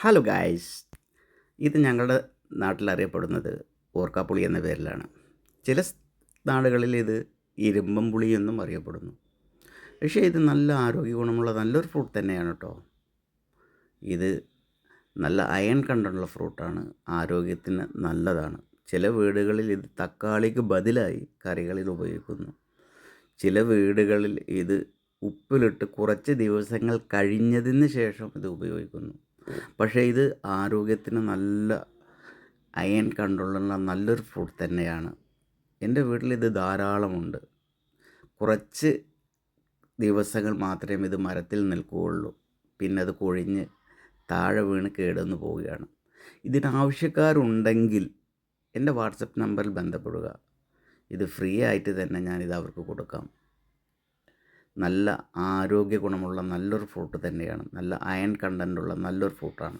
Hello guys, ഇത് ഞങ്ങളുടെ നാട്ടിൽ അറിയപ്പെടുന്നത് ഓർക്കാപ്പുളി എന്ന പേരിലാണ്. ചില നാടുകളിൽ ഇത് ഇരുമ്പം പുളി എന്നും അറിയപ്പെടുന്നു. പക്ഷേ ഇത് നല്ല ആരോഗ്യ ഗുണമുള്ള നല്ലൊരു ഫ്രൂട്ട് തന്നെയാണ് കേട്ടോ. ഇത് നല്ല അയൺ കണ്ടുള്ള ഫ്രൂട്ടാണ്, ആരോഗ്യത്തിന് നല്ലതാണ്. ചില വീടുകളിൽ ഇത് തക്കാളിക്ക് ബദലായി കറികളിൽ ഉപയോഗിക്കുന്നു. ചില വീടുകളിൽ ഇത് ഉപ്പിലിട്ട് കുറച്ച് ദിവസങ്ങൾ കഴിഞ്ഞതിന് ശേഷം ഇത് ഉപയോഗിക്കുന്നു. പക്ഷേ ഇത് ആരോഗ്യത്തിന് നല്ല അയൺ കണ്ടുള്ള നല്ലൊരു ഫ്രൂട്ട് തന്നെയാണ്. എൻ്റെ വീട്ടിലിത് ധാരാളമുണ്ട്. കുറച്ച് ദിവസങ്ങൾ മാത്രമേ ഇത് മരത്തിൽ നിൽക്കുകയുള്ളൂ. പിന്നെ അത് കൊഴിഞ്ഞ് താഴെ വീണ് കേടുവന്ന് പോവുകയാണ്. ഇതിനാവശ്യക്കാരുണ്ടെങ്കിൽ എൻ്റെ വാട്സപ്പ് നമ്പറിൽ ബന്ധപ്പെടുക. ഇത് ഫ്രീ ആയിട്ട് തന്നെ ഞാനിത് അവർക്ക് കൊടുക്കാം. നല്ല ആരോഗ്യ ഗുണമുള്ള നല്ലൊരു ഫ്രൂട്ട് തന്നെയാണ്. നല്ല അയൺ കണ്ടൻ്റുള്ള നല്ലൊരു ഫ്രൂട്ടാണ്.